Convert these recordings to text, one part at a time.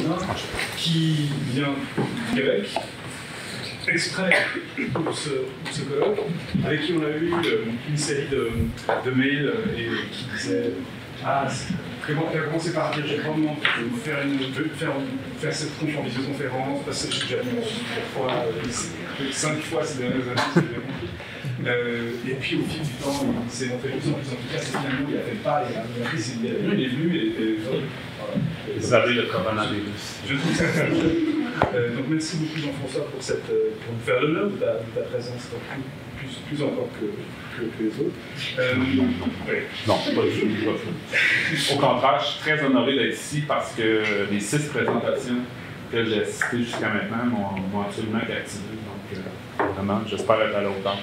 Marcelin, qui vient du Québec, exprès pour ce colloque, avec qui on a eu une série de mails et qui disaient ah, tu as commencé par dire j'ai vraiment faire cette conf en visioconférence parce que j'ai déjà vu parfois 5 fois ces dernières années, c'est bien compris. Et puis au fil du temps, il s'est montré de plus en plus efficace et finalement il a fait le pas, il a pris ses billets, il est venu et voilà. Vous avez le coronavirus. Je trouve ça très bien. Donc merci beaucoup Jean-François pour nous faire l'honneur de ta présence plus encore que les autres. Oui. Non, pas du tout. Au contraire, je suis très honoré d'être ici parce que les 6 présentations que j'ai citées jusqu'à maintenant m'ont absolument captivé. Donc, vraiment, j'espère être à la hauteur.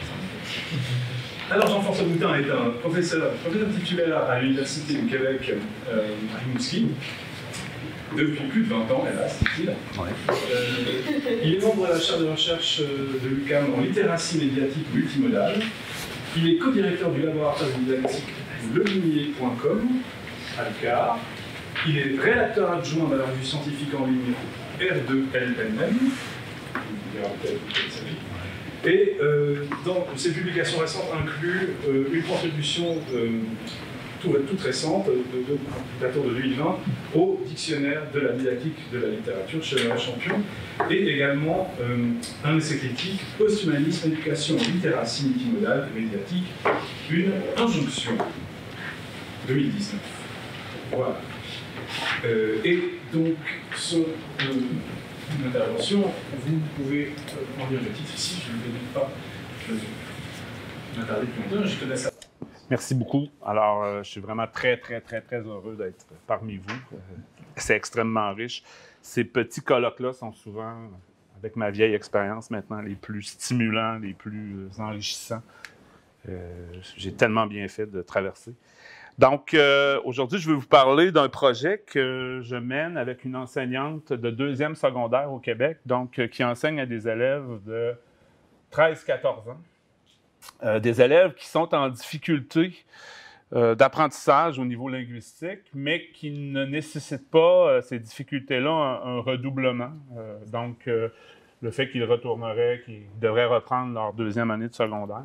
Alors Jean-François Boutin est un professeur titulaire à l'Université du Québec à Rimouski. Depuis plus de 20 ans, hélas, dit-il. Ouais. Il est membre de la chaire de recherche de l'UQAM en littératie médiatique multimodale. Il est co-directeur du laboratoire de didactique leminier.com à l'UQAM. Il est rédacteur adjoint de la revue scientifique en ligne R2LNM. Et dans ses publications récentes incluent une contribution toute récente, datant de 2020, au dictionnaire de la didactique de la littérature chez Léon Champion, et également un essai critique, Posthumanisme, éducation, littératie multimodale et médiatique, une injonction, 2019. Voilà. Et donc, son intervention, vous pouvez en lire le titre ici, je ne le dédie pas, je m'attarder plus longtemps, je connais ça. Merci beaucoup. Alors, je suis vraiment très heureux d'être parmi vous. C'est extrêmement riche. Ces petits colloques-là sont souvent, avec ma vieille expérience maintenant, les plus stimulants, les plus enrichissants. J'ai tellement bien fait de traverser. Donc, aujourd'hui, je vais vous parler d'un projet que je mène avec une enseignante de 2e secondaire au Québec, donc qui enseigne à des élèves de 13-14 ans. Des élèves qui sont en difficulté d'apprentissage au niveau linguistique, mais qui ne nécessitent pas ces difficultés-là un redoublement. Donc, le fait qu'ils retourneraient, qu'ils devraient reprendre leur 2e année de secondaire.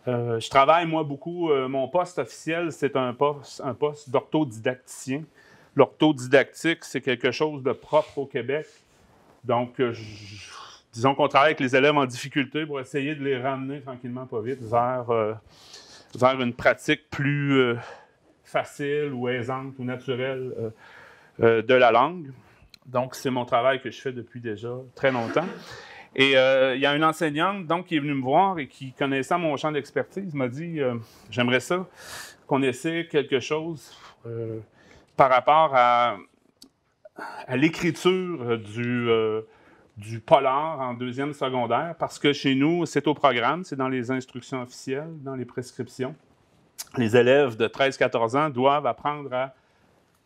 Je travaille, moi, beaucoup. Mon poste officiel, c'est un poste d'orthodidacticien. L'orthodidactique, c'est quelque chose de propre au Québec. Donc, disons qu'on travaille avec les élèves en difficulté pour essayer de les ramener tranquillement, pas vite, vers une pratique plus facile ou aisante ou naturelle de la langue. Donc, c'est mon travail que je fais depuis déjà très longtemps. Et il y a une enseignante donc, qui est venue me voir et qui, connaissant mon champ d'expertise, m'a dit « J'aimerais ça qu'on essaie quelque chose par rapport à l'écriture du polar en 2e secondaire, parce que chez nous, c'est au programme, c'est dans les instructions officielles, dans les prescriptions. Les élèves de 13-14 ans doivent apprendre à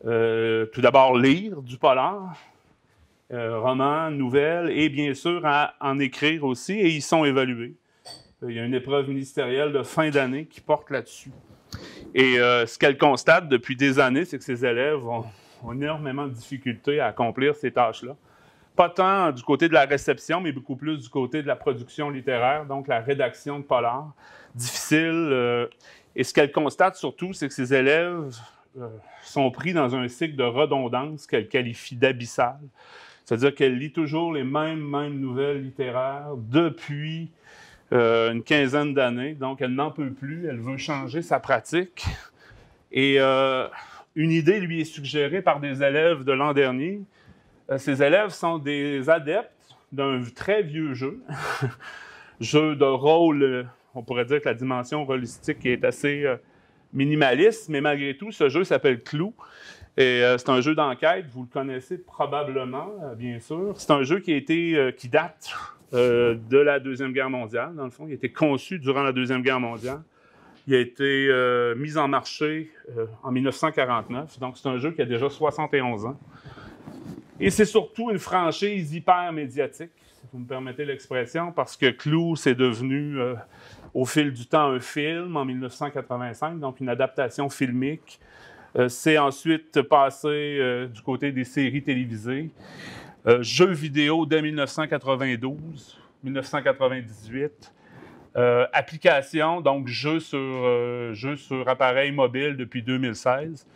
tout d'abord lire du polar, romans, nouvelles, et bien sûr à en écrire aussi, et ils sont évalués. Il y a une épreuve ministérielle de fin d'année qui porte là-dessus. Et ce qu'elle constate depuis des années, c'est que ces élèves ont énormément de difficultés à accomplir ces tâches-là. Pas tant du côté de la réception, mais beaucoup plus du côté de la production littéraire, donc la rédaction de polar. Difficile. Et ce qu'elle constate surtout, c'est que ces élèves sont pris dans un cycle de redondance qu'elle qualifie d'abyssal. C'est-à-dire qu'elle lit toujours les mêmes nouvelles littéraires depuis une quinzaine d'années. Donc, elle n'en peut plus, elle veut changer sa pratique. Et une idée lui est suggérée par des élèves de l'an dernier. Ces élèves sont des adeptes d'un très vieux jeu, jeu de rôle, on pourrait dire que la dimension holistique est assez minimaliste, mais malgré tout, ce jeu s'appelle Clou. Et c'est un jeu d'enquête, vous le connaissez probablement, bien sûr. C'est un jeu qui date de la Deuxième Guerre mondiale, dans le fond. Il a été conçu durant la Deuxième Guerre mondiale. Il a été mis en marché en 1949, donc c'est un jeu qui a déjà 71 ans. Et c'est surtout une franchise hyper médiatique, si vous me permettez l'expression, parce que Clou, c'est devenu, au fil du temps, un film en 1985, donc une adaptation filmique C'est ensuite passé du côté des séries télévisées. Jeux vidéo dès 1992, 1998. Application, donc jeux sur appareil mobile depuis 2016.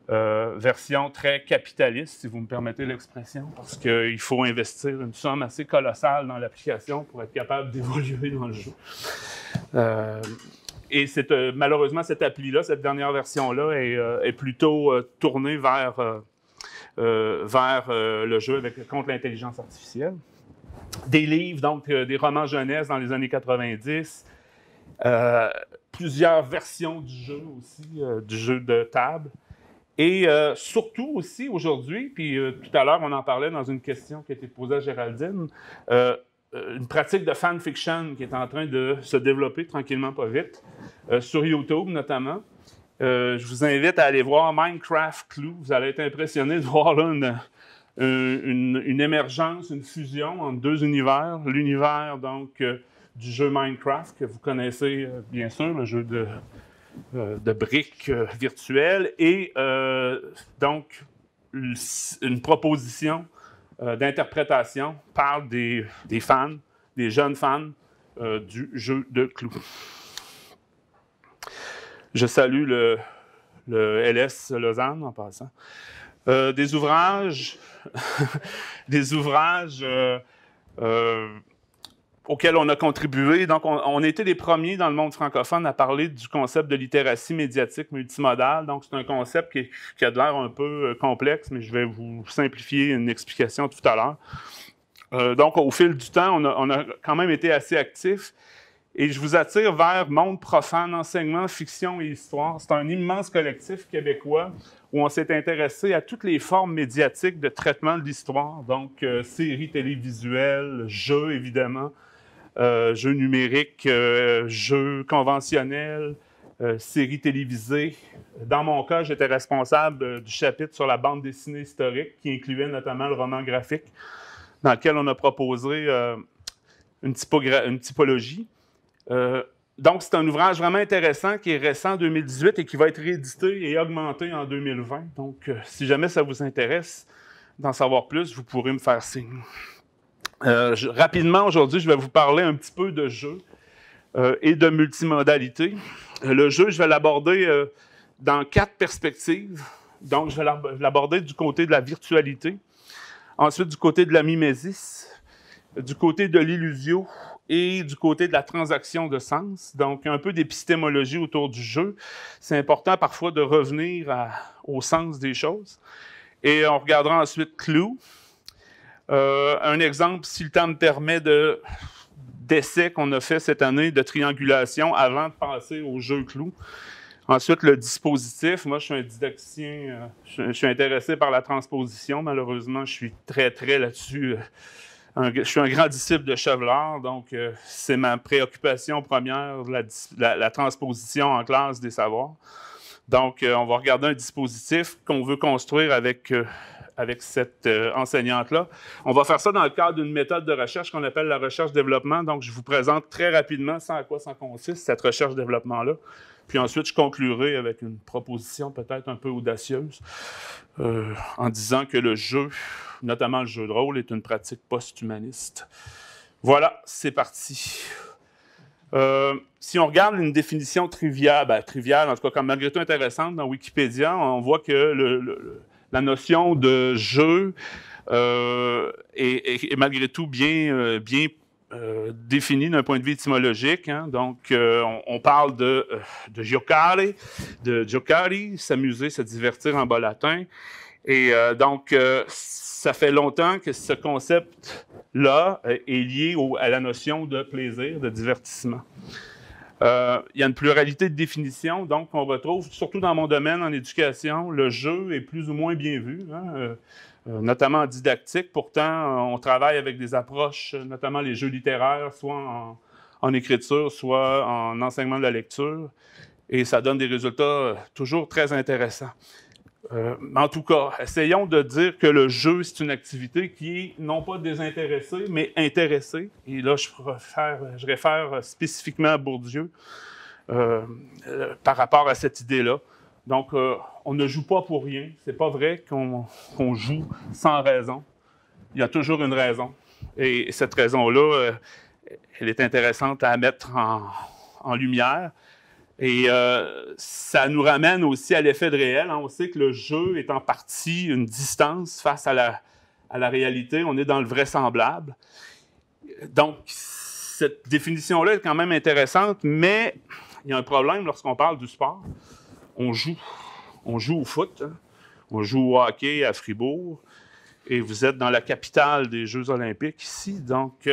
Version très capitaliste, si vous me permettez l'expression, parce qu'il faut investir une somme assez colossale dans l'application pour être capable d'évoluer dans le jeu. Et malheureusement, cette appli-là, cette dernière version-là, est plutôt tournée vers le jeu contre l'intelligence artificielle. Des livres, donc des romans jeunesse dans les années 90, plusieurs versions du jeu aussi, du jeu de table. Et surtout aussi aujourd'hui, puis tout à l'heure on en parlait dans une question qui a été posée à Géraldine, une pratique de fanfiction qui est en train de se développer tranquillement pas vite, sur YouTube notamment. Je vous invite à aller voir Minecraft Clue. Vous allez être impressionné de voir là une émergence, une fusion entre deux univers. L'univers donc du jeu Minecraft que vous connaissez bien sûr, le jeu de briques virtuelles, et donc une proposition d'interprétation par des fans, des jeunes fans du jeu de clous. Je salue le LS Lausanne en passant. Des ouvrages auxquels on a contribué. Donc, on a été les premiers dans le monde francophone à parler du concept de littératie médiatique multimodale. Donc, c'est un concept qui a de l'air un peu complexe, mais je vais vous simplifier une explication tout à l'heure. Donc, au fil du temps, on a quand même été assez actifs. Et je vous attire vers Monde profane, enseignement, fiction et histoire. C'est un immense collectif québécois où on s'est intéressé à toutes les formes médiatiques de traitement de l'histoire. Donc, séries télévisuelles, jeux, évidemment, jeux numériques, jeux conventionnels, séries télévisées. Dans mon cas, j'étais responsable du chapitre sur la bande dessinée historique, qui incluait notamment le roman graphique, dans lequel on a proposé une typologie. Donc, c'est un ouvrage vraiment intéressant qui est récent, 2018, et qui va être réédité et augmenté en 2020. Donc, si jamais ça vous intéresse d'en savoir plus, vous pourrez me faire signe. Rapidement, aujourd'hui, je vais vous parler un petit peu de jeu et de multimodalité. Le jeu, je vais l'aborder dans 4 perspectives. Donc, je vais l'aborder du côté de la virtualité, ensuite du côté de la mimésis, du côté de l'illusio, et du côté de la transaction de sens, donc un peu d'épistémologie autour du jeu. C'est important parfois de revenir au sens des choses. Et on regardera ensuite Clue. Un exemple, si le temps me permet, d'essai qu'on a fait cette année de triangulation avant de passer au jeu Clue. Ensuite, le dispositif. Moi, je suis un didacticien, je suis intéressé par la transposition. Malheureusement, je suis très là-dessus. Je suis un grand disciple de Chevelaar, donc c'est ma préoccupation première, la transposition en classe des savoirs. Donc, on va regarder un dispositif qu'on veut construire avec cette enseignante-là. On va faire ça dans le cadre d'une méthode de recherche qu'on appelle la recherche-développement. Donc, je vous présente très rapidement à quoi ça consiste, cette recherche-développement-là. Puis ensuite, je conclurai avec une proposition peut-être un peu audacieuse en disant que le jeu, notamment le jeu de rôle, est une pratique post-humaniste. Voilà, c'est parti. Si on regarde une définition triviale, en tout cas comme malgré tout intéressante dans Wikipédia, on voit que la notion de jeu est malgré tout bien définie d'un point de vue étymologique. Hein. Donc, on parle de giocare, s'amuser, se divertir en bas latin. Et donc, ça fait longtemps que ce concept-là est lié à la notion de plaisir, de divertissement. Il y a une pluralité de définitions, donc on retrouve, surtout dans mon domaine en éducation, le jeu est plus ou moins bien vu, hein, notamment en didactique. Pourtant, on travaille avec des approches, notamment les jeux littéraires, soit en écriture, soit en enseignement de la lecture, et ça donne des résultats toujours très intéressants. En tout cas, essayons de dire que le jeu, c'est une activité qui est non pas désintéressée, mais intéressée. Et là, je réfère spécifiquement à Bourdieu par rapport à cette idée-là. Donc, on ne joue pas pour rien. C'est pas vrai qu'on joue sans raison. Il y a toujours une raison. Et cette raison-là, elle est intéressante à mettre en lumière. Et ça nous ramène aussi à l'effet de réel. Hein. On sait que le jeu est en partie une distance face à la réalité. On est dans le vraisemblable. Donc, cette définition-là est quand même intéressante, mais il y a un problème lorsqu'on parle du sport. On joue. On joue au foot. Hein. On joue au hockey à Fribourg. Et vous êtes dans la capitale des Jeux olympiques ici. Donc,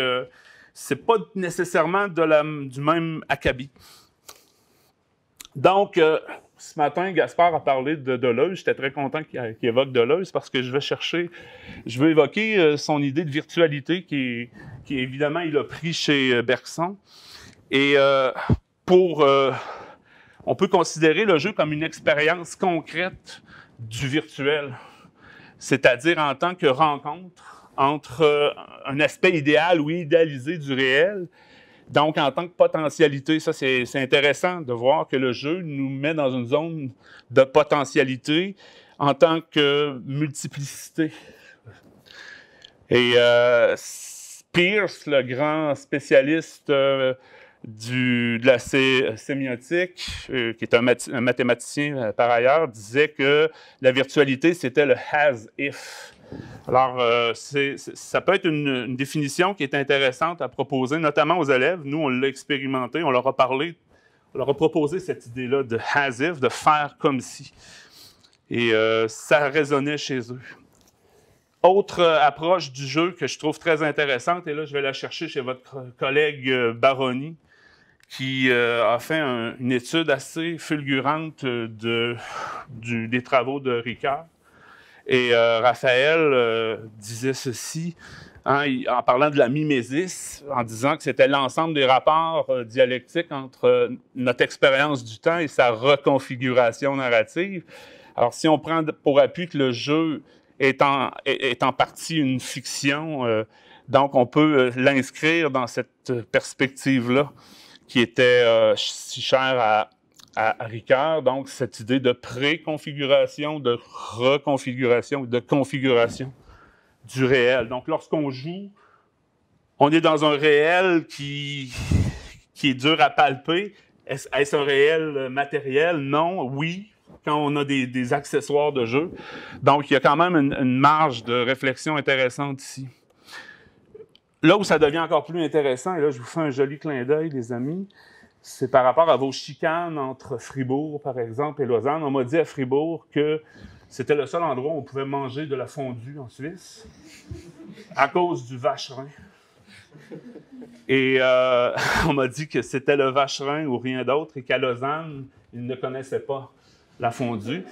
c'est pas nécessairement du même acabit. Donc, ce matin, Gaspard a parlé de Deleuze. J'étais très content qu'il évoque Deleuze parce que je veux évoquer son idée de virtualité qui évidemment, il a pris chez Bergson. Et on peut considérer le jeu comme une expérience concrète du virtuel, c'est-à-dire en tant que rencontre entre un aspect idéal ou idéalisé du réel. Donc, en tant que potentialité, ça, c'est intéressant de voir que le jeu nous met dans une zone de potentialité en tant que multiplicité. Et Peirce, le grand spécialiste de la sémiotique, qui est un mathématicien par ailleurs, disait que la virtualité, c'était le as-if. Alors, ça peut être une définition qui est intéressante à proposer, notamment aux élèves. Nous, on l'a expérimenté, on leur a proposé cette idée-là de as-if, de faire comme si. Et ça résonnait chez eux. Autre approche du jeu que je trouve très intéressante, et là, je vais la chercher chez votre collègue Baroni, qui a fait une étude assez fulgurante des travaux de Ricard. Et Raphaël disait ceci, hein, en parlant de la mimésis, en disant que c'était l'ensemble des rapports dialectiques entre notre expérience du temps et sa reconfiguration narrative. Alors, si on prend pour appui que le jeu est en partie une fiction, donc on peut l'inscrire dans cette perspective-là qui était si chère à Ricard, donc cette idée de préconfiguration, de reconfiguration, de configuration du réel. Donc, lorsqu'on joue, on est dans un réel qui est dur à palper. Est-ce un réel matériel? Non. Oui, quand on a des accessoires de jeu. Donc, il y a quand même une marge de réflexion intéressante ici. Là où ça devient encore plus intéressant, et là, je vous fais un joli clin d'œil, les amis, c'est par rapport à vos chicanes entre Fribourg, par exemple, et Lausanne. On m'a dit à Fribourg que c'était le seul endroit où on pouvait manger de la fondue en Suisse à cause du vacherin. Et on m'a dit que c'était le vacherin ou rien d'autre et qu'à Lausanne, ils ne connaissaient pas la fondue.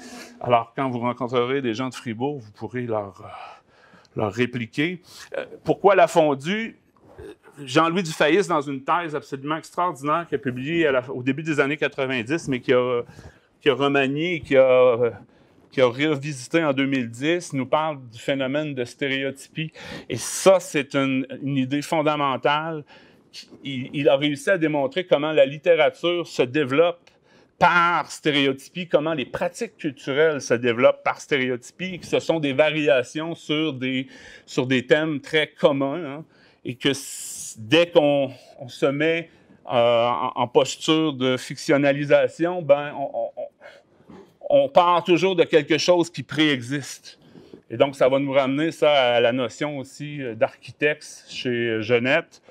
Alors, quand vous rencontrerez des gens de Fribourg, vous pourrez leur répliquer. Pourquoi la fondue? Jean-Louis Dufayis, dans une thèse absolument extraordinaire qu'il a publiée au début des années 90, mais qui a remanié, qui a revisité en 2010, nous parle du phénomène de stéréotypie. Et ça, c'est une idée fondamentale. Il a réussi à démontrer comment la littérature se développe par stéréotypie, comment les pratiques culturelles se développent par stéréotypie, et que ce sont des variations sur des thèmes très communs, hein, et que dès qu'on se met en posture de fictionnalisation, ben, on part toujours de quelque chose qui préexiste. Et donc, ça va nous ramener ça à la notion aussi d'architecte chez Genette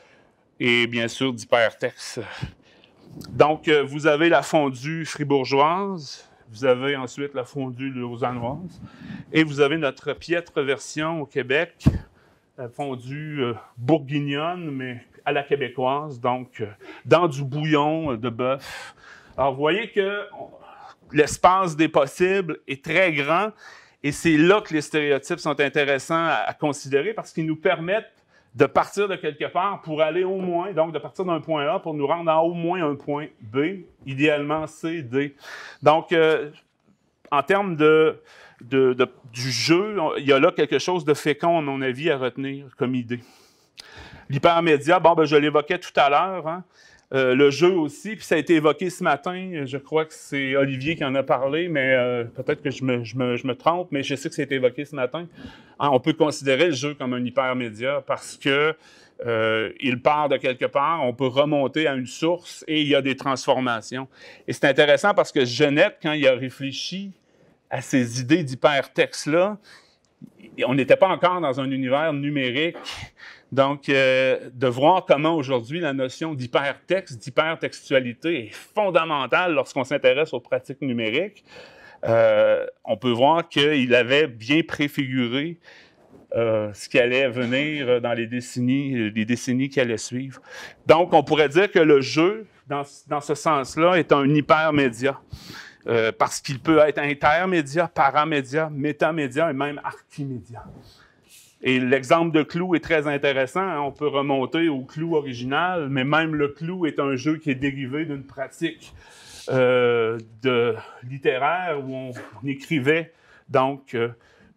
et bien sûr d'hypertexte. Donc, vous avez la fondue fribourgeoise, vous avez ensuite la fondue lausannoise et vous avez notre piètre version au Québec, la fondue bourguignonne, mais à la québécoise, donc dans du bouillon de bœuf. Alors, vous voyez que l'espace des possibles est très grand et c'est là que les stéréotypes sont intéressants à considérer parce qu'ils nous permettent de partir de quelque part pour aller au moins, donc de partir d'un point A pour nous rendre à au moins un point B, idéalement C, D. Donc, en termes du jeu, il y a là quelque chose de fécond, à mon avis, à retenir comme idée. L'hypermédia, bon, ben, je l'évoquais tout à l'heure, hein? Le jeu aussi, puis ça a été évoqué ce matin, je crois que c'est Olivier qui en a parlé, mais peut-être que je me trompe, mais je sais que ça a été évoqué ce matin. On peut considérer le jeu comme un hypermédia parce que il part de quelque part, on peut remonter à une source et il y a des transformations. Et c'est intéressant parce que Genette, quand il a réfléchi à ces idées d'hypertexte-là, on n'était pas encore dans un univers numérique. Donc, de voir comment aujourd'hui la notion d'hypertexte, d'hypertextualité est fondamentale lorsqu'on s'intéresse aux pratiques numériques, on peut voir qu'il avait bien préfiguré ce qui allait venir dans les décennies qui allaient suivre. Donc, on pourrait dire que le jeu, dans ce sens-là, est un hypermédia. Parce qu'il peut être intermédia, paramédia, métamédia et même archimédia. Et l'exemple de Clou est très intéressant. Hein? On peut remonter au Clou original, mais même le Clou est un jeu qui est dérivé d'une pratique littéraire où on écrivait donc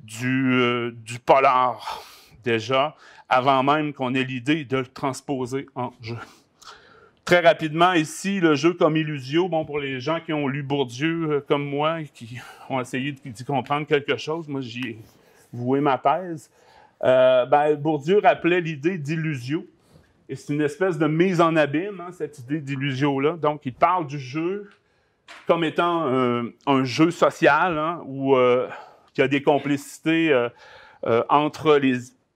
du polar déjà, avant même qu'on ait l'idée de le transposer en jeu. Très rapidement, ici, le jeu comme Illusio, bon, pour les gens qui ont lu Bourdieu comme moi et qui ont essayé d'y comprendre quelque chose, moi, j'y ai voué ma thèse. Bourdieu rappelait l'idée d'illusio, et c'est une espèce de mise en abîme, hein, cette idée d'illusio-là. Donc, il parle du jeu comme étant un jeu social, hein, où il y a des complicités entre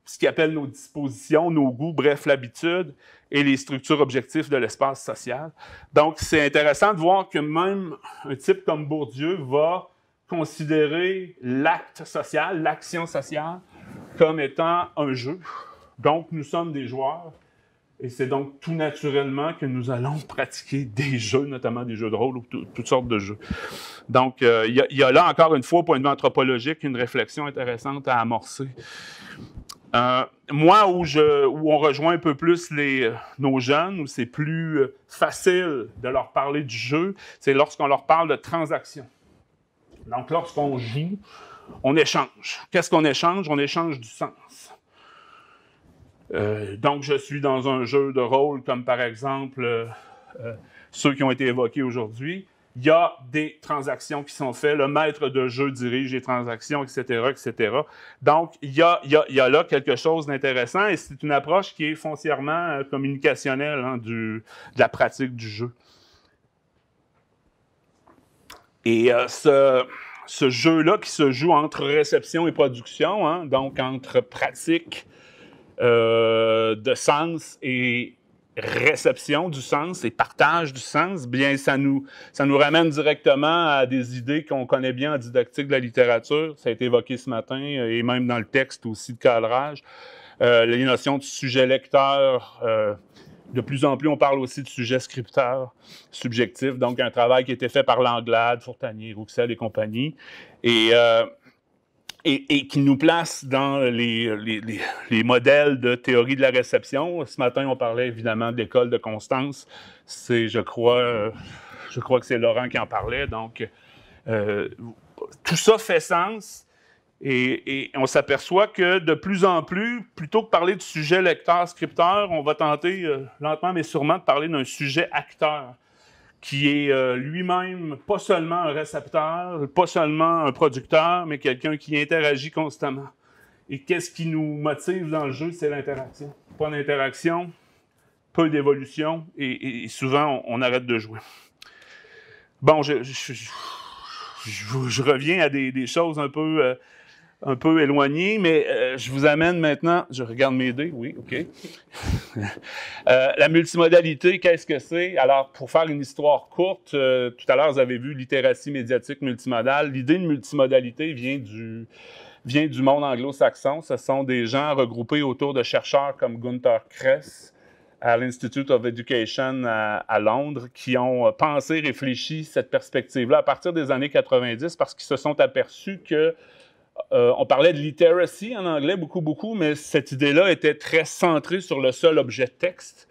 ce qu'il appelle nos dispositions, nos goûts, bref, l'habitude, et les structures objectives de l'espace social. Donc, c'est intéressant de voir que même un type comme Bourdieu va considérer l'acte social, l'action sociale, comme étant un jeu. Donc, nous sommes des joueurs, et c'est donc tout naturellement que nous allons pratiquer des jeux, notamment des jeux de rôle ou toutes sortes de jeux. Donc, il y a là, encore une fois, au point de vue anthropologique, une réflexion intéressante à amorcer. Moi, où on rejoint un peu plus nos jeunes, où c'est plus facile de leur parler du jeu, c'est lorsqu'on leur parle de transactions. Donc, lorsqu'on joue, on échange. Qu'est-ce qu'on échange? On échange du sens. Donc, je suis dans un jeu de rôle comme, par exemple, ceux qui ont été évoqués aujourd'hui. Il y a des transactions qui sont faites. Le maître de jeu dirige les transactions, etc., etc. Donc, il y a là quelque chose d'intéressant et c'est une approche qui est foncièrement communicationnelle hein, de la pratique du jeu. Et ce jeu-là qui se joue entre réception et production, hein, donc entre pratique de sens et réception du sens et partage du sens, bien, ça nous ramène directement à des idées qu'on connaît bien en didactique de la littérature. Ça a été évoqué ce matin et même dans le texte aussi de cadrage. Les notions de sujet lecteur, de plus en plus, on parle aussi de sujet scripteur subjectif, donc un travail qui a été fait par Langlade, Fourtanier, Rouxel et compagnie, et qui nous place dans les modèles de théorie de la réception. Ce matin, on parlait évidemment de l'école de Constance. Je crois que c'est Laurent qui en parlait. Donc, tout ça fait sens et on s'aperçoit que de plus en plus, plutôt que de parler du sujet lecteur-scripteur, on va tenter lentement mais sûrement de parler d'un sujet acteur, qui est lui-même pas seulement un récepteur, pas seulement un producteur, mais quelqu'un qui interagit constamment. Et qu'est-ce qui nous motive dans le jeu? C'est l'interaction. Pas d'interaction, peu d'évolution, et souvent, on arrête de jouer. Bon, je reviens à des choses un peu éloignées, mais je vous amène maintenant... Je regarde mes dés, oui, OK. La multimodalité, qu'est-ce que c'est? Alors, pour faire une histoire courte, tout à l'heure, vous avez vu littératie médiatique multimodale. L'idée de multimodalité vient du monde anglo-saxon. Ce sont des gens regroupés autour de chercheurs comme Gunther Kress à l'Institute of Education à Londres, qui ont pensé, réfléchi cette perspective-là à partir des années 90 parce qu'ils se sont aperçus que on parlait de literacy en anglais beaucoup, mais cette idée-là était très centrée sur le seul objet texte.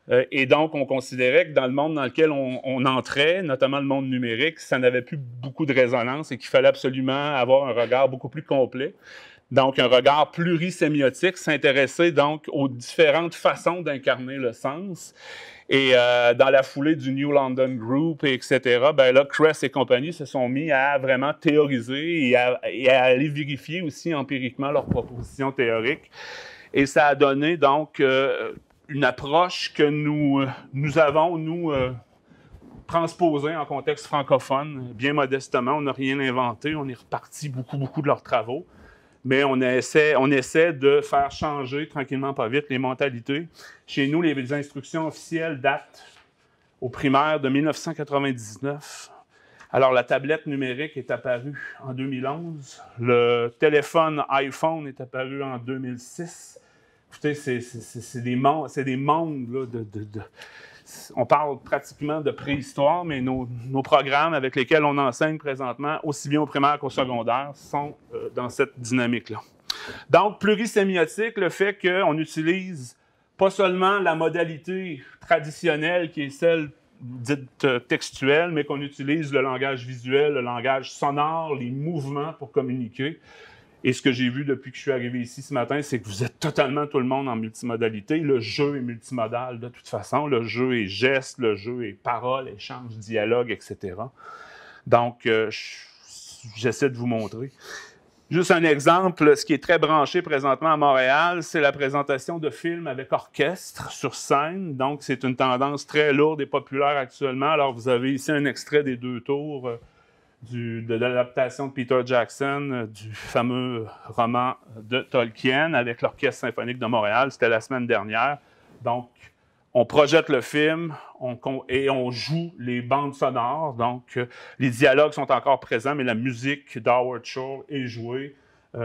Et donc, on considérait que dans le monde dans lequel on entrait, notamment le monde numérique, ça n'avait plus beaucoup de résonance et qu'il fallait absolument avoir un regard beaucoup plus complet. Donc, un regard plurisémiotique, s'intéresser donc aux différentes façons d'incarner le sens. Et dans la foulée du New London Group, etc., ben là, Kress et compagnie se sont mis à vraiment théoriser et à aller vérifier aussi empiriquement leurs propositions théoriques. Et ça a donné donc une approche que nous avons transposée en contexte francophone, bien modestement. On n'a rien inventé, on est reparti beaucoup de leurs travaux. Mais on essaie de faire changer tranquillement, pas vite, les mentalités. Chez nous, les instructions officielles datent au primaire de 1999. Alors, la tablette numérique est apparue en 2011. Le téléphone iPhone est apparu en 2006. Écoutez, c'est des mondes là, on parle pratiquement de préhistoire, mais nos programmes avec lesquels on enseigne présentement, aussi bien au primaire qu'au secondaire, sont dans cette dynamique-là. Donc, plurisémiotique, le fait qu'on utilise pas seulement la modalité traditionnelle qui est celle dite textuelle, mais qu'on utilise le langage visuel, le langage sonore, les mouvements pour communiquer. Et ce que j'ai vu depuis que je suis arrivé ici ce matin, c'est que vous êtes totalement tout le monde en multimodalité. Le jeu est multimodal de toute façon. Le jeu est geste, le jeu est parole, échange, dialogue, etc. Donc, j'essaie de vous montrer. Juste un exemple, ce qui est très branché présentement à Montréal, c'est la présentation de films avec orchestre sur scène. Donc, c'est une tendance très lourde et populaire actuellement. Alors, vous avez ici un extrait des 2 tours de l'adaptation de Peter Jackson du fameux roman de Tolkien avec l'Orchestre symphonique de Montréal. C'était la semaine dernière. Donc, on projette le film et on joue les bandes sonores. Donc, les dialogues sont encore présents, mais la musique d'Howard Shore est jouée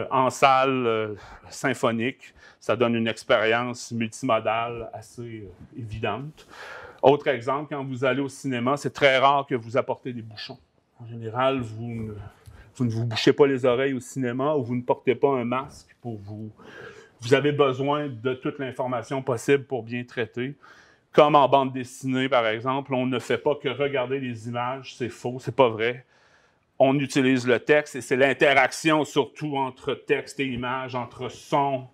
en salle symphonique. Ça donne une expérience multimodale assez évidente. Autre exemple, quand vous allez au cinéma, c'est très rare que vous apportez des bouchons. En général, vous ne vous bouchez pas les oreilles au cinéma ou vous ne portez pas un masque pour vous. Vous avez besoin de toute l'information possible pour bien traiter. Comme en bande dessinée, par exemple, on ne fait pas que regarder les images, c'est faux, c'est pas vrai. On utilise le texte et c'est l'interaction surtout entre texte et image, entre son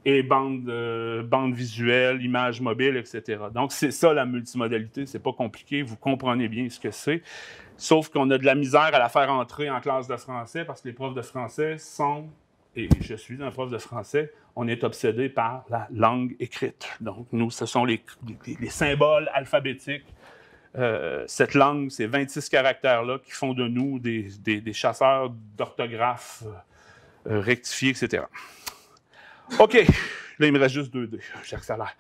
et bande visuelle, images mobiles, etc. Donc, c'est ça la multimodalité, c'est pas compliqué, vous comprenez bien ce que c'est. Sauf qu'on a de la misère à la faire entrer en classe de français parce que les profs de français sont, et je suis un prof de français, on est obsédé par la langue écrite. Donc, nous, ce sont les symboles alphabétiques. Cette langue, ces 26 caractères-là qui font de nous des chasseurs d'orthographe rectifiés, etc. OK. Là, il me reste juste 2D. J'accélère.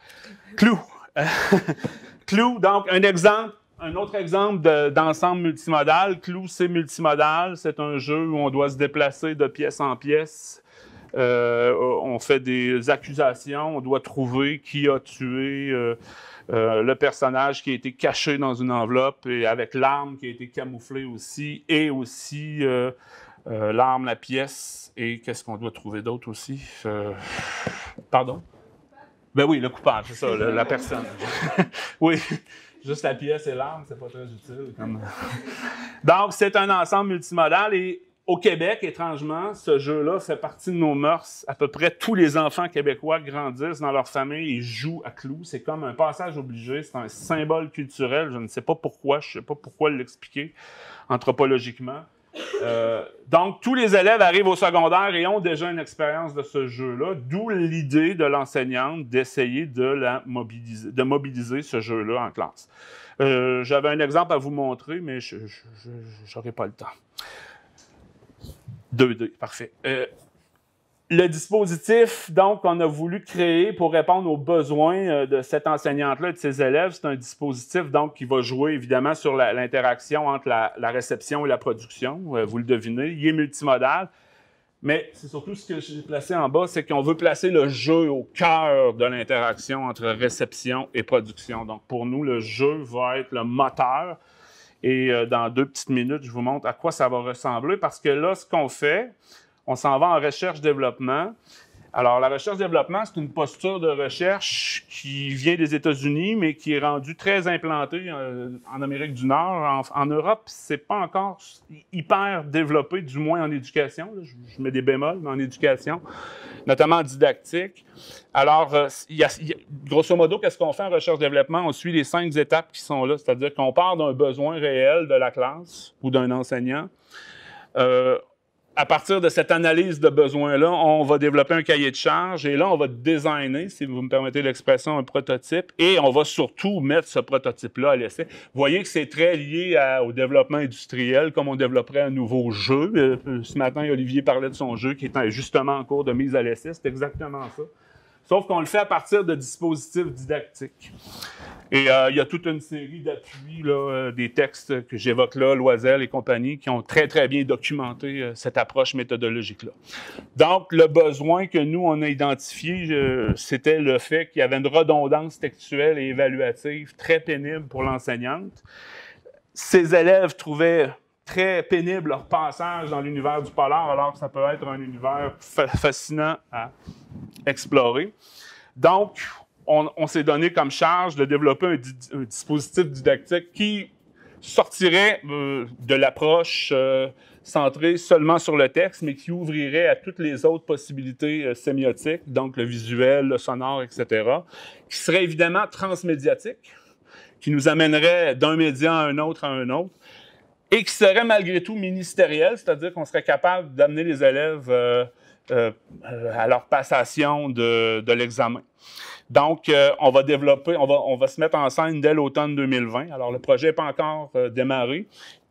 Clou. Clou, donc, un autre exemple d'ensemble multimodal. Clou, c'est multimodal. C'est un jeu où on doit se déplacer de pièce en pièce. On fait des accusations. On doit trouver qui a tué le personnage qui a été caché dans une enveloppe et avec l'arme qui a été camouflée aussi. Et aussi l'arme, la pièce. Et qu'est-ce qu'on doit trouver d'autre aussi? Pardon? Ben oui, le coupable, c'est ça, la personne. Oui. Juste la pièce et l'arme, c'est pas très utile. Donc, c'est un ensemble multimodal et au Québec, étrangement, ce jeu-là fait partie de nos mœurs. À peu près tous les enfants québécois grandissent dans leur famille et jouent à Clou. C'est comme un passage obligé, c'est un symbole culturel. Je ne sais pas pourquoi, je ne sais pas pourquoi l'expliquer anthropologiquement. Donc, tous les élèves arrivent au secondaire et ont déjà une expérience de ce jeu-là, d'où l'idée de l'enseignante d'essayer de mobiliser ce jeu-là en classe. J'avais un exemple à vous montrer, mais je n'aurai pas le temps. 2D, parfait. Le dispositif, donc, qu'on a voulu créer pour répondre aux besoins de cette enseignante-là et de ses élèves, c'est un dispositif donc, qui va jouer évidemment sur l'interaction entre la réception et la production. Vous le devinez, il est multimodal. Mais c'est surtout ce que j'ai placé en bas, c'est qu'on veut placer le jeu au cœur de l'interaction entre réception et production. Donc, pour nous, le jeu va être le moteur. Et dans 2 petites minutes, je vous montre à quoi ça va ressembler. Parce que là, ce qu'on fait, on s'en va en recherche-développement Alors, la recherche-développement, c'est une posture de recherche qui vient des États-Unis, mais qui est rendue très implantée en Amérique du Nord. En Europe, c'est pas encore hyper développé, du moins en éducation. Là, je mets des bémols, mais en éducation, notamment en didactique. Alors, grosso modo, qu'est-ce qu'on fait en recherche-développement? On suit les 5 étapes qui sont là, c'est-à-dire qu'on part d'un besoin réel de la classe ou d'un enseignant. À partir de cette analyse de besoin-là, on va développer un cahier de charge et là, on va designer, si vous me permettez l'expression, un prototype et on va surtout mettre ce prototype-là à l'essai. Vous voyez que c'est très lié au développement industriel, comme on développerait un nouveau jeu. Ce matin, Olivier parlait de son jeu qui est justement en cours de mise à l'essai. C'est exactement ça. Sauf qu'on le fait à partir de dispositifs didactiques. Et il y a toute une série d'appuis, des textes que j'évoque là, Loisel et compagnie, qui ont très, très bien documenté cette approche méthodologique-là. Donc, le besoin que nous, on a identifié, c'était le fait qu'il y avait une redondance textuelle et évaluative très pénible pour l'enseignante. Ces élèves trouvaient très pénible leur passage dans l'univers du polar, alors que ça peut être un univers fascinant à explorer. Donc, on s'est donné comme charge de développer un dispositif didactique qui sortirait de l'approche centrée seulement sur le texte, mais qui ouvrirait à toutes les autres possibilités sémiotiques, donc le visuel, le sonore, etc., qui serait évidemment transmédiatique, qui nous amènerait d'un média à un autre, et qui serait malgré tout ministériel, c'est-à-dire qu'on serait capable d'amener les élèves à leur passation de l'examen. Donc, on va développer, on va se mettre en scène dès l'automne 2020. Alors, le projet n'est pas encore démarré.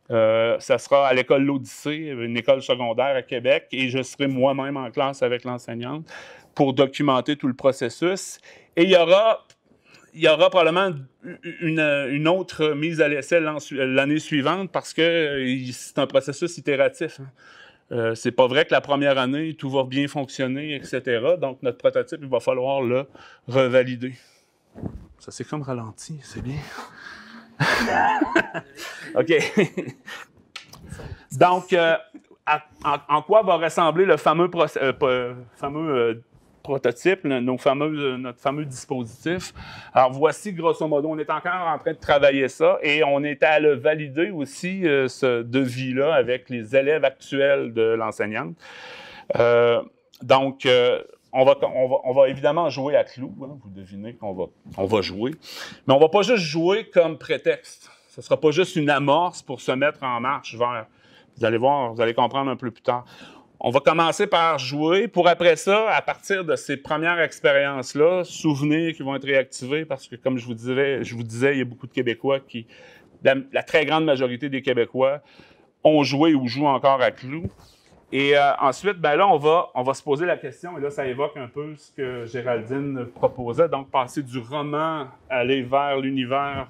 Ça sera à l'école L'Odyssée, une école secondaire à Québec, et je serai moi-même en classe avec l'enseignante pour documenter tout le processus. Et il y aura probablement une autre mise à l'essai l'année suivante parce que c'est un processus itératif. C'est pas vrai que la première année, tout va bien fonctionner, etc. Donc, notre prototype, il va falloir le revalider. Ça s'est comme ralenti, c'est bien. OK. Donc, en quoi va ressembler le fameux prototype, notre fameux dispositif. Alors, voici, grosso modo, on est encore en train de travailler ça et on est à le valider aussi, ce devis-là, avec les élèves actuels de l'enseignante. Donc, on va évidemment jouer à clou. Hein, vous devinez qu'on va jouer. Mais on ne va pas juste jouer comme prétexte. Ce ne sera pas juste une amorce pour se mettre en marche vers... Vous allez voir, vous allez comprendre un peu plus tard. On va commencer par jouer pour après ça, à partir de ces premières expériences-là, souvenirs qui vont être réactivés parce que, comme je vous disais, il y a beaucoup de Québécois qui, la très grande majorité des Québécois ont joué ou jouent encore à clou. Et ensuite, ben là, on va se poser la question, et là, ça évoque un peu ce que Géraldine proposait, donc passer du roman, aller vers l'univers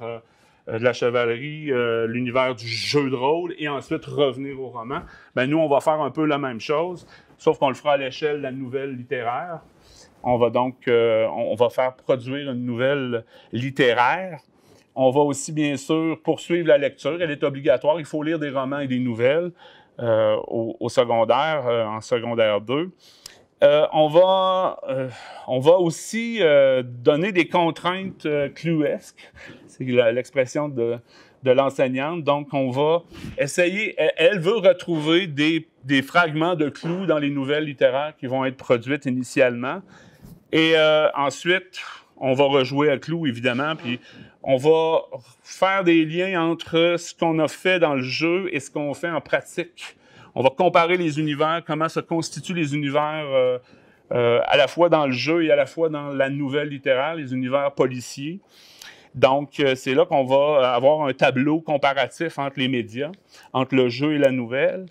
de la chevalerie, l'univers du jeu de rôle, et ensuite revenir au roman. Ben nous, on va faire un peu la même chose, sauf qu'on le fera à l'échelle de la nouvelle littéraire. On va donc on va faire produire une nouvelle littéraire. On va aussi, bien sûr, poursuivre la lecture. Elle est obligatoire. Il faut lire des romans et des nouvelles au secondaire, en secondaire 2. On va aussi donner des contraintes clouesques. C'est l'expression de l'enseignante. Donc, on va essayer... Elle veut retrouver des fragments de clous dans les nouvelles littéraires qui vont être produites initialement. Et ensuite, on va rejouer à clous, évidemment, puis on va faire des liens entre ce qu'on a fait dans le jeu et ce qu'on fait en pratique. On va comparer les univers, comment se constituent les univers à la fois dans le jeu et à la fois dans la nouvelle littéraire, les univers policiers. Donc, c'est là qu'on va avoir un tableau comparatif entre les médias, entre le jeu et la nouvelle.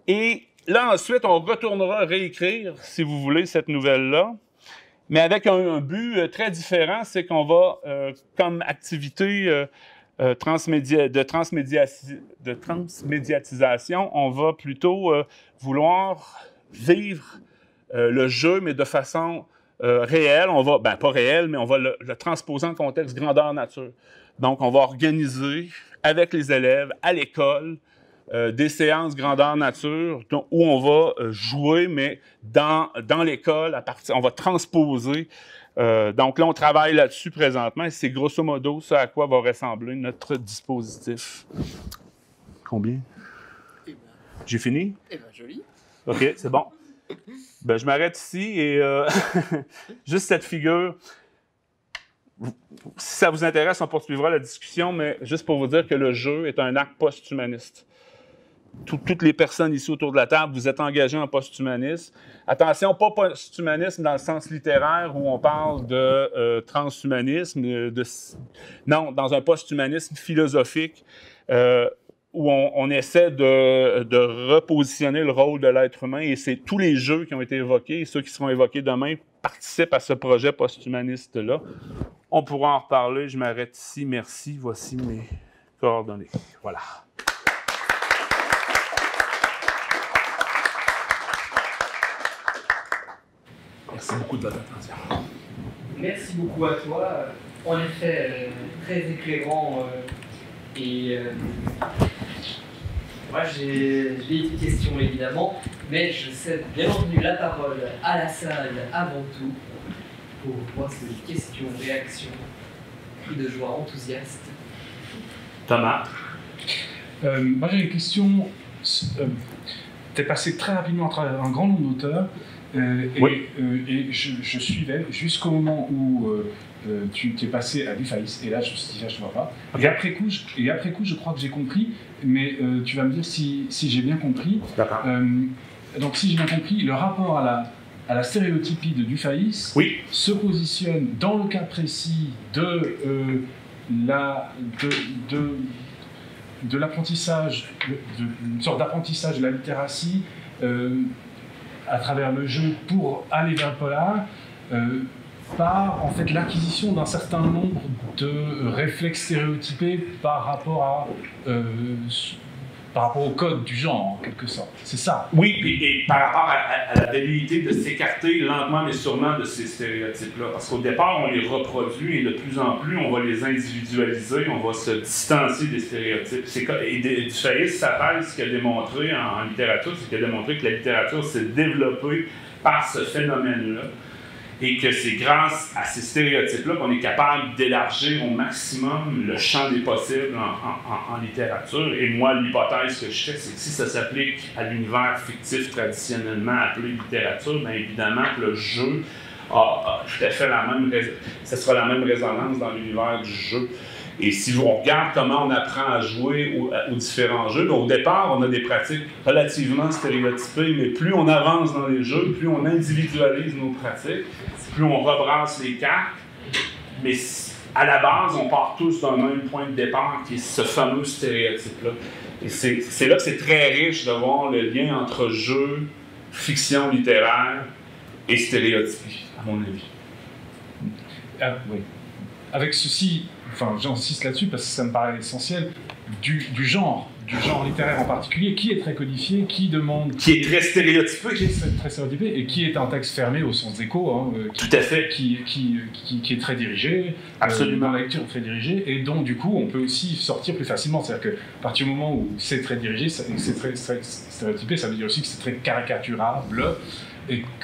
Et là, ensuite, on retournera réécrire, si vous voulez, cette nouvelle-là, mais avec un but très différent, c'est qu'on va, comme activité de transmédiatisation, on va plutôt vouloir vivre le jeu, mais de façon réelle. On va, pas réelle, mais on va le transposer en contexte grandeur nature. Donc, on va organiser avec les élèves, à l'école, des séances grandeur nature où on va jouer, mais dans l'école, on va transposer. Donc là, on travaille là-dessus présentement et c'est grosso modo ce à quoi va ressembler notre dispositif. Combien? J'ai fini? Eh bien, joli. OK, c'est bon. Ben, je m'arrête ici et juste cette figure. Si ça vous intéresse, on poursuivra la discussion, mais juste pour vous dire que le jeu est un acte post-humaniste. Toutes les personnes ici autour de la table, vous êtes engagés en post-humanisme. Attention, pas post-humanisme dans le sens littéraire où on parle de transhumanisme, non, dans un post-humanisme philosophique où on essaie de repositionner le rôle de l'être humain et c'est tous les jeux qui ont été évoqués et ceux qui seront évoqués demain participent à ce projet post-humaniste-là. On pourra en reparler, je m'arrête ici, merci, voici mes coordonnées. Voilà. Merci beaucoup de votre attention. Merci beaucoup à toi. En effet, très éclairant. Moi, j'ai une question évidemment, mais je cède bien entendu la parole à la salle avant tout pour voir si des questions, réactions, cris de joie, enthousiastes. Thomas. Moi j'ai une question. Tu es passé très rapidement à travers un grand nombre d'auteurs et je suivais jusqu'au moment où tu t'es passé à Dufay, et là je me suis dit, là je ne vois pas. Okay. Et après coup, je crois que j'ai compris, mais tu vas me dire si j'ai bien compris. D'accord. Donc si j'ai bien compris, le rapport à la stéréotypie de Dufay se positionne dans le cas précis de l'apprentissage, une sorte d'apprentissage de la littératie à travers le jeu pour aller vers le polar, par en fait l'acquisition d'un certain nombre de réflexes stéréotypés par rapport au code du genre, en quelque sorte. C'est ça. Oui, et par rapport à la velléité de s'écarter lentement mais sûrement de ces stéréotypes-là. Parce qu'au départ, on les reproduit et de plus en plus, on va les individualiser, on va se distancier des stéréotypes. Et Dufay, sa thèse, ce qu'il a démontré en littérature, c'est qu'il a démontré que la littérature s'est développée par ce phénomène-là. Et que c'est grâce à ces stéréotypes-là qu'on est capable d'élargir au maximum le champ des possibles en littérature. Et moi, l'hypothèse que je fais, c'est que si ça s'applique à l'univers fictif traditionnellement appelé littérature, bien évidemment que le jeu a tout à fait ça sera la même résonance dans l'univers du jeu. Et si on regarde comment on apprend à jouer aux différents jeux, au départ, on a des pratiques relativement stéréotypées, mais plus on avance dans les jeux, plus on individualise nos pratiques, plus on rebrasse les cartes. Mais à la base, on part tous d'un même point de départ, qui est ce fameux stéréotype-là. Et c'est là que c'est très riche de voir le lien entre jeu, fiction littéraire et stéréotypie, à mon avis. Oui. Avec ceci, enfin j'insiste là-dessus parce que ça me paraît essentiel, du genre littéraire en particulier, qui est très codifié, qui demande... Qui est très stéréotypé. Qui est très stéréotypé et qui est un texte fermé au sens d'écho. Tout à fait. Qui est très dirigé. Absolument. Dans la lecture très dirigée, et donc du coup on peut aussi sortir plus facilement. C'est-à-dire qu'à partir du moment où c'est très dirigé, c'est très stéréotypé, ça veut dire aussi que c'est très caricaturable.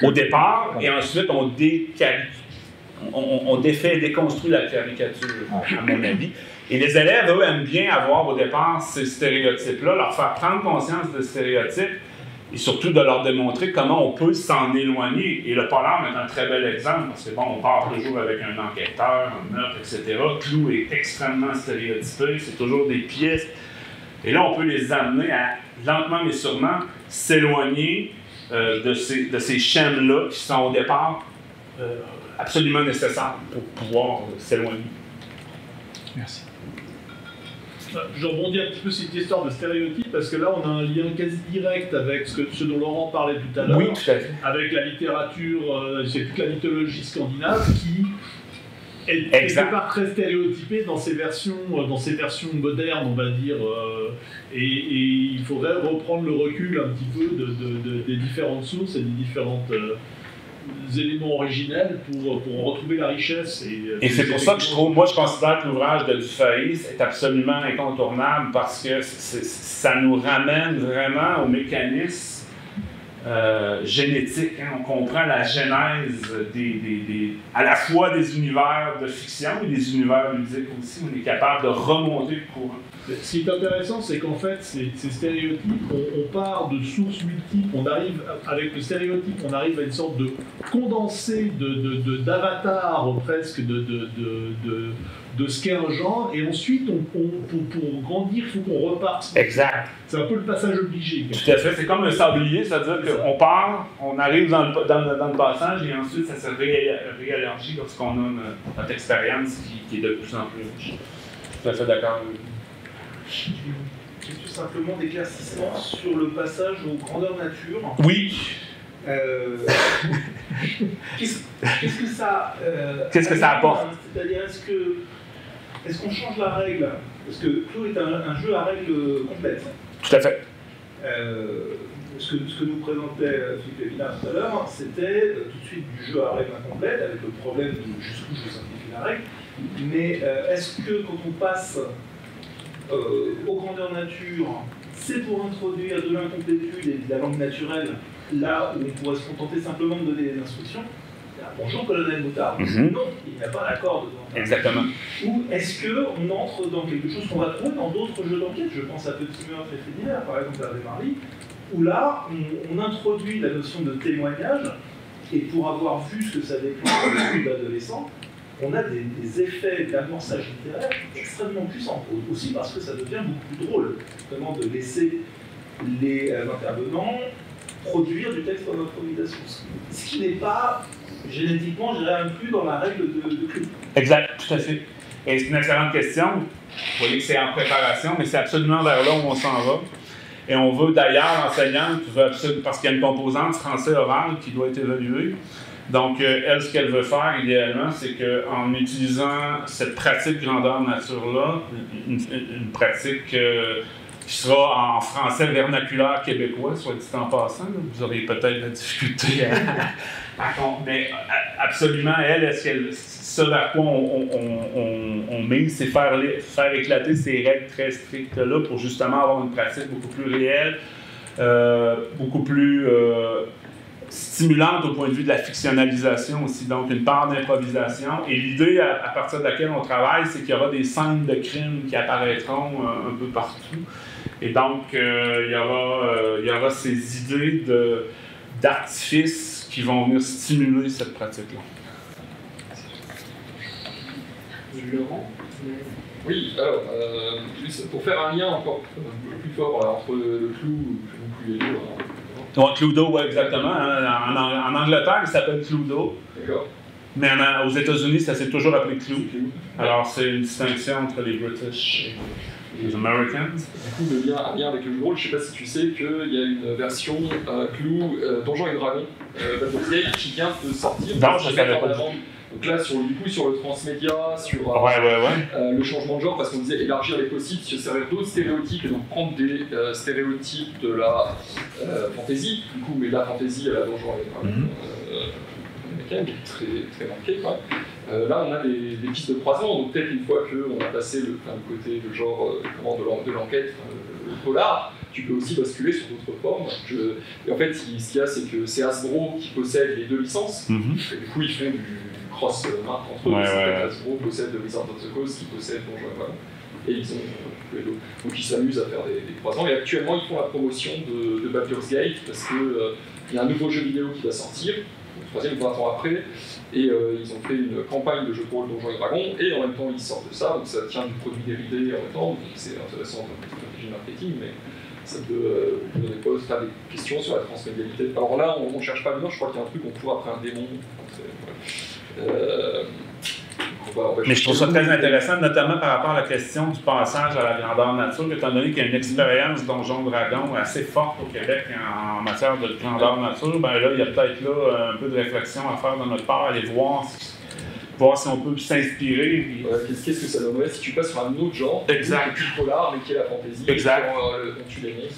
Au départ, et ensuite on défait et déconstruit la caricature, à mon avis. Et les élèves, eux, aiment bien avoir au départ ces stéréotypes-là, leur faire prendre conscience de stéréotypes et surtout de leur démontrer comment on peut s'en éloigner. Et le polar est un très bel exemple, parce que bon, on part toujours avec un enquêteur, un meurtre, etc. Clou est extrêmement stéréotypé, c'est toujours des pièces. Et là, on peut les amener à, lentement mais sûrement, s'éloigner de ces schèmes-là qui sont au départ absolument nécessaires pour pouvoir s'éloigner. Merci. Je rebondis un petit peu sur cette histoire de stéréotypes, parce que là on a un lien quasi direct avec ce dont Laurent parlait tout à l'heure, oui, tout à fait. Avec la littérature, c'est toute la mythologie scandinave qui est quelque part très stéréotypée dans ses versions modernes, on va dire, et il faudrait reprendre le recul un petit peu des différentes sources et des différentes éléments originels pour retrouver la richesse. Et c'est pour ça que je considère que l'ouvrage de Dufay est absolument incontournable parce que ça nous ramène vraiment au mécanisme génétique. Hein. On comprend la genèse à la fois des univers de fiction et des univers ludiques aussi. On est capable de remonter le courant. Ce qui est intéressant, c'est qu'en fait, ces stéréotypes, on part de sources multiples. Avec le stéréotype, on arrive à une sorte de condensé d'avatar presque de ce qu'est un genre, et ensuite, pour grandir, il faut qu'on reparte. Exact. C'est un peu le passage obligé. Tout à fait. C'est comme le sablier, c'est-à-dire qu'on part, on arrive dans le passage, et ensuite, ça se réélargit lorsqu'on a notre expérience qui est de plus en plus riche. Je suis tout à fait d'accord. Tout simplement d'éclaircissement sur le passage aux grandeurs nature. Oui. Qu'est-ce que ça apporte? C'est-à-dire, est-ce qu'on change la règle? Parce que Clos est un jeu à règle complète. Tout à fait. Ce que nous présentait Philippe Lévinas tout à l'heure, c'était tout de suite du jeu à règle incomplète, avec le problème de jusqu'où je simplifie la règle. Mais est-ce que quand on passe aux grandeurs nature, c'est pour introduire de l'incomplétude et de la langue naturelle, là où on pourrait se contenter simplement de donner des instructions? Bonjour, colonel Moutard. Non, il n'y a pas d'accord dedans. Exactement. Ou est-ce qu'on entre dans quelque chose qu'on va trouver dans d'autres jeux d'enquête? Je pense à Petit Meurtre et Fédéraire, par exemple, à Marly, où là, on introduit la notion de témoignage, et pour avoir vu ce que ça déclenche au d'adolescents, on a des effets d'amorçage littéraire extrêmement puissants, aussi parce que ça devient beaucoup plus drôle, justement, de laisser les intervenants produire du texte en improvisation. Ce qui n'est pas génétiquement, je dirais, inclus dans la règle de Clou. Exact, tout à fait. Et c'est une excellente question. Vous voyez que c'est en préparation, mais c'est absolument vers là où on s'en va. Et on veut d'ailleurs, l'enseignante veut absolument, parce qu'il y a une composante français oral qui doit être évaluée. Donc, elle, ce qu'elle veut faire, idéalement, c'est qu'en utilisant cette pratique grandeur nature-là, une pratique qui sera en français vernaculaire québécois, soit dit en passant, là, vous aurez peut-être la difficulté à mais absolument, elle, ce vers quoi on mise, c'est faire éclater ces règles très strictes-là pour justement avoir une pratique beaucoup plus réelle, beaucoup plus stimulante au point de vue de la fictionnalisation aussi, donc une part d'improvisation. Et l'idée à partir de laquelle on travaille, c'est qu'il y aura des scènes de crimes qui apparaîtront un peu partout. Et donc, il y aura ces idées d'artifices qui vont venir stimuler cette pratique-là. Laurent? Oui, alors, pour faire un lien encore plus fort entre le clou, je ne sais plus les livres. Donc, Cluedo, oui, exactement. En Angleterre, il s'appelle Cluedo. D'accord. Mais aux États-Unis, ça s'est toujours appelé Clue. Alors, c'est une distinction entre les British et les Americans. Du coup, un lien avec le jeu de rôle, je ne sais pas si tu sais qu'il y a une version Clue Donjons et Dragons Baldur's Gate qui vient de sortir. Non, je ne savais pas. Donc là, sur le transmédia, sur le changement de genre, parce qu'on disait élargir les possibles, se servir d'autres stéréotypes et donc prendre des stéréotypes de la fantasy, du coup, mais la fantasy à la Donjons et Dragons américaine, très, très marquée. Là, on a des pistes de croisement, donc peut-être une fois qu'on a passé le côté de genre de l'enquête, le polar, tu peux aussi basculer sur d'autres formes. Et en fait, ce qu'il y a, c'est que c'est Hasbro qui possède les deux licences, et du coup, ils font du cross-marque entre eux. Hasbro possède Wizards of the Coast, qui possède Donjons et Dragons, et ils ont les deux. Donc ils s'amusent à faire des croisements, et actuellement, ils font la promotion de Baldur's Gate, parce qu'il y a un nouveau jeu vidéo qui va sortir, le troisième 20 ans après, et ils ont fait une campagne de jeu de rôle Donjons et Dragons, et en même temps ils sortent de ça, donc ça tient du produit dérivé en même temps, donc c'est intéressant en termes de stratégie marketing, mais ça peut faire des questions sur la transmédialité. Alors là, on ne cherche pas bien, je crois qu'il y a un truc, on court après un démon. Mais je trouve ça très intéressant, notamment par rapport à la question du passage à la grandeur nature, étant donné qu'il y a une expérience Donjons Dragons assez forte au Québec en matière de grandeur nature, ben là, il y a peut-être là un peu de réflexion à faire de notre part, aller voir voir si on peut s'inspirer. Qu'est-ce que ça donnerait si tu passes sur un autre genre, exact, qui est le polar, mais qui est la fantasy, exact. Dont tu l'aimais,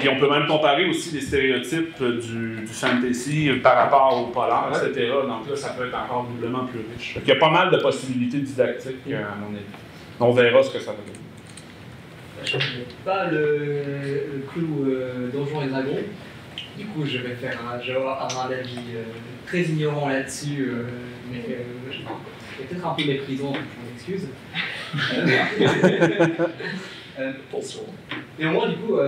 puis on peut même comparer aussi les stéréotypes du fantasy par rapport au polar, etc. Donc là, ça peut être encore doublement plus riche. Il y a pas mal de possibilités didactiques, à mon avis. On verra ce que ça va donner. Je ne connais pas le clou Donjons et Dragons. Du coup, je vais avoir un avis très ignorant là-dessus, mais peut-être un peu méprisant, donc je m'en excuse. Attention. Mais au moins, du coup,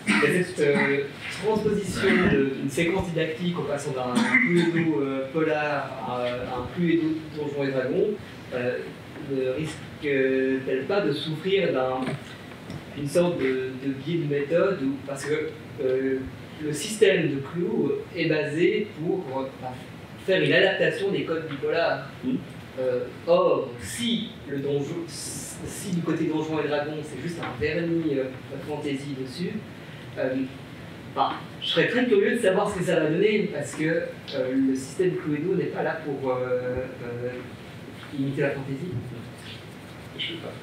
il y a cette transposition d'une séquence didactique en passant d'un Cluedo polar à un Cluedo Donjons et Dragons. Ne risque-t-elle pas de souffrir d'une sorte de biais de méthode parce que le système de Clou est basé pour faire une adaptation des codes du polar. Or, si du côté Donjons et Dragons c'est juste un vernis fantasy dessus, je serais très curieux de savoir ce que ça va donner parce que le système Cluedo n'est pas là pour imiter la fantasy. Je sais pas.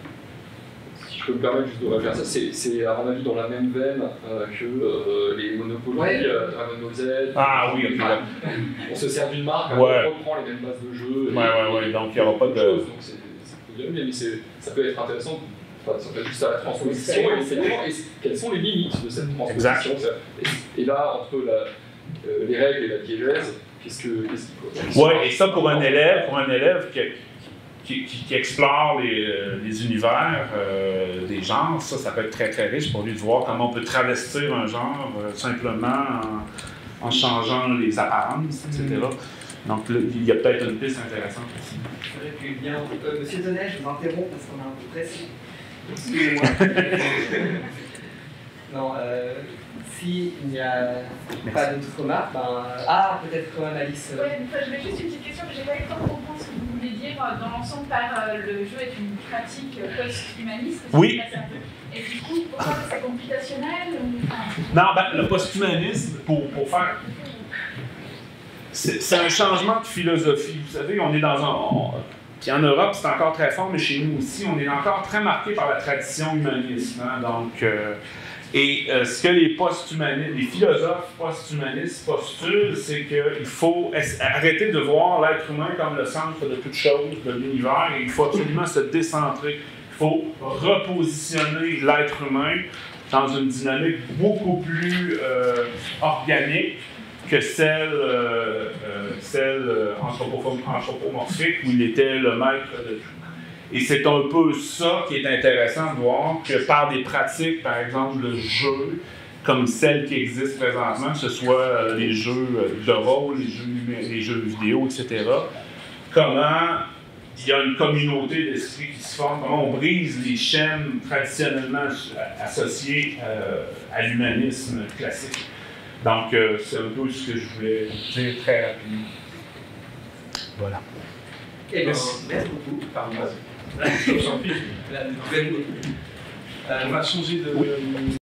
Si je peux me permettre juste de refaire ça, c'est à mon avis dans la même veine que les Monopoly, Dragon Ball Z. Ah oui, ok. On se sert d'une marque, on reprend les mêmes bases de jeu. Donc il n'y aura pas de. Donc c'est bien, mais ça peut être intéressant. Enfin, ça peut être juste à la transposition et quelles sont les limites de cette transposition. Et là, entre les règles et la diégèse, qu'est-ce qu'il faut. Ouais, et ça pour un élève qui explore les univers des genres, ça peut être très très riche pour lui de voir comment on peut travestir un genre simplement en changeant les apparences, etc. Donc là, il y a peut-être une piste intéressante aussi. Bien. Monsieur Tonnet, je vous interromps parce qu'on est un peu pressé. Excusez-moi. Non, s'il n'y a pas d'autres remarques, peut-être quand même Alice. Ouais, je vais juste une petite question, mais j'ai pas eu le temps de comprendre ce que vous voulez dire dans l'ensemble par le jeu est une pratique post-humaniste. Oui. Et du coup, pourquoi c'est computationnel Non, le post-humanisme, pour faire. C'est un changement de philosophie. Vous savez, on est dans puis en Europe, c'est encore très fort, mais chez nous aussi, on est encore très marqué par la tradition humaniste. Hein? Donc, ce que les philosophes post-humanistes postulent, c'est qu'il faut arrêter de voir l'être humain comme le centre de toute chose, de l'univers, et il faut absolument se décentrer. Il faut repositionner l'être humain dans une dynamique beaucoup plus organique que celle anthropomorphique où il était le maître de tout. Et c'est un peu ça qui est intéressant de voir, que par des pratiques, par exemple le jeu, comme celles qui existent présentement, que ce soit les jeux de rôle, les jeux vidéo, etc., comment il y a une communauté d'esprit qui se forme, comment on brise les chaînes traditionnellement associées à l'humanisme classique. Donc, c'est un peu ce que je voulais dire très rapidement. Voilà. Merci beaucoup. Pardon, vas-y. On va changer de...